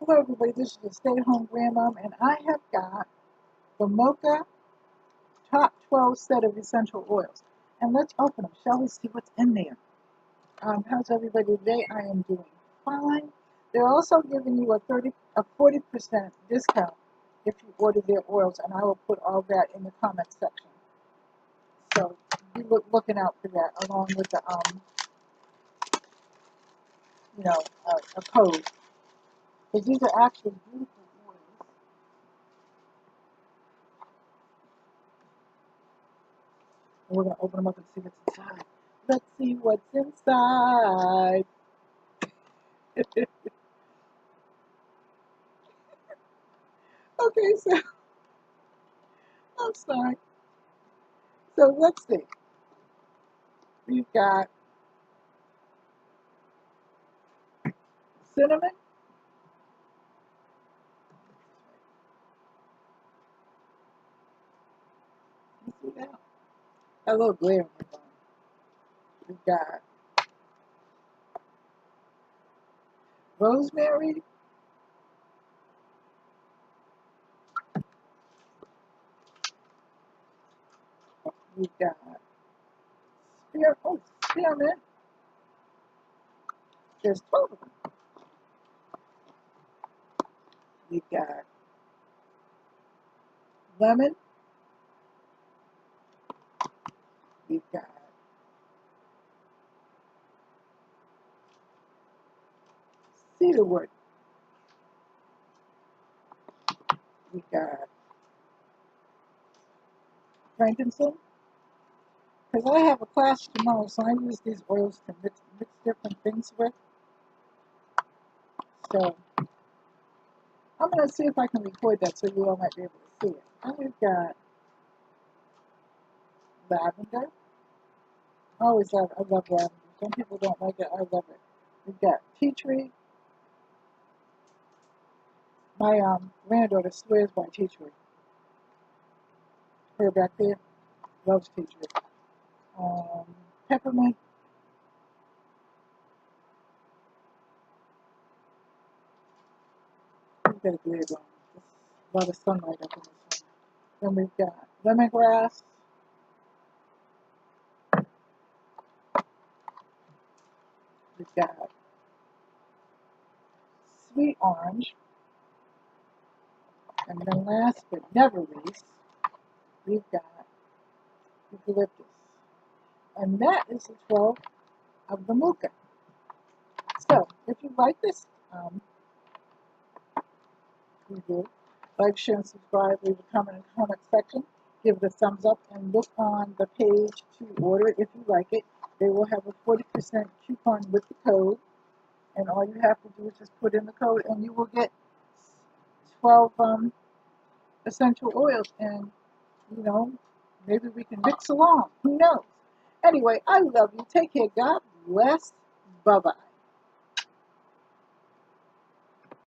Hello everybody, this is the stay-at-home grandmom, and I have got the Mooka top 12 set of essential oils. And let's open them, shall we see what's in there. How's everybody today? I am doing fine. They're also giving you a 40% discount if you order their oils, and I will put all that in the comment section. So be looking out for that, along with the a code. Because these are actually beautiful oils. And we're going to open them up and see what's inside. Let's see what's inside. Okay, so, I'm sorry. So let's see. We've got cinnamon. You see that? A little glare in my phone. We've got rosemary. We've got spearmint. There's 12 of them. We've got lemon. We've got cedarwood. We've got frankincense. Because I have a class tomorrow, so I use these oils to mix different things with. So I'm going to see if I can record that so you all might be able to see it. And we've got lavender. I love lavender. Some people don't like it. I love it. We've got tea tree. My granddaughter swears by tea tree. Her back there loves tea tree. Peppermint. We've got a glare going. There's a lot of sunlight up in this one. Then we've got lemongrass. We've got sweet orange. And then last but never least, we've got eucalyptus. And that is the 12 of the Mooka. So, if you like this review, like, share, and subscribe, leave a comment in the comment section, give it a thumbs up, and look on the page to order if you like it. They will have a 40% coupon with the code, and all you have to do is just put in the code, and you will get 12 essential oils, and, maybe we can mix along. Who knows? Anyway, I love you. Take care. God bless. Bye-bye.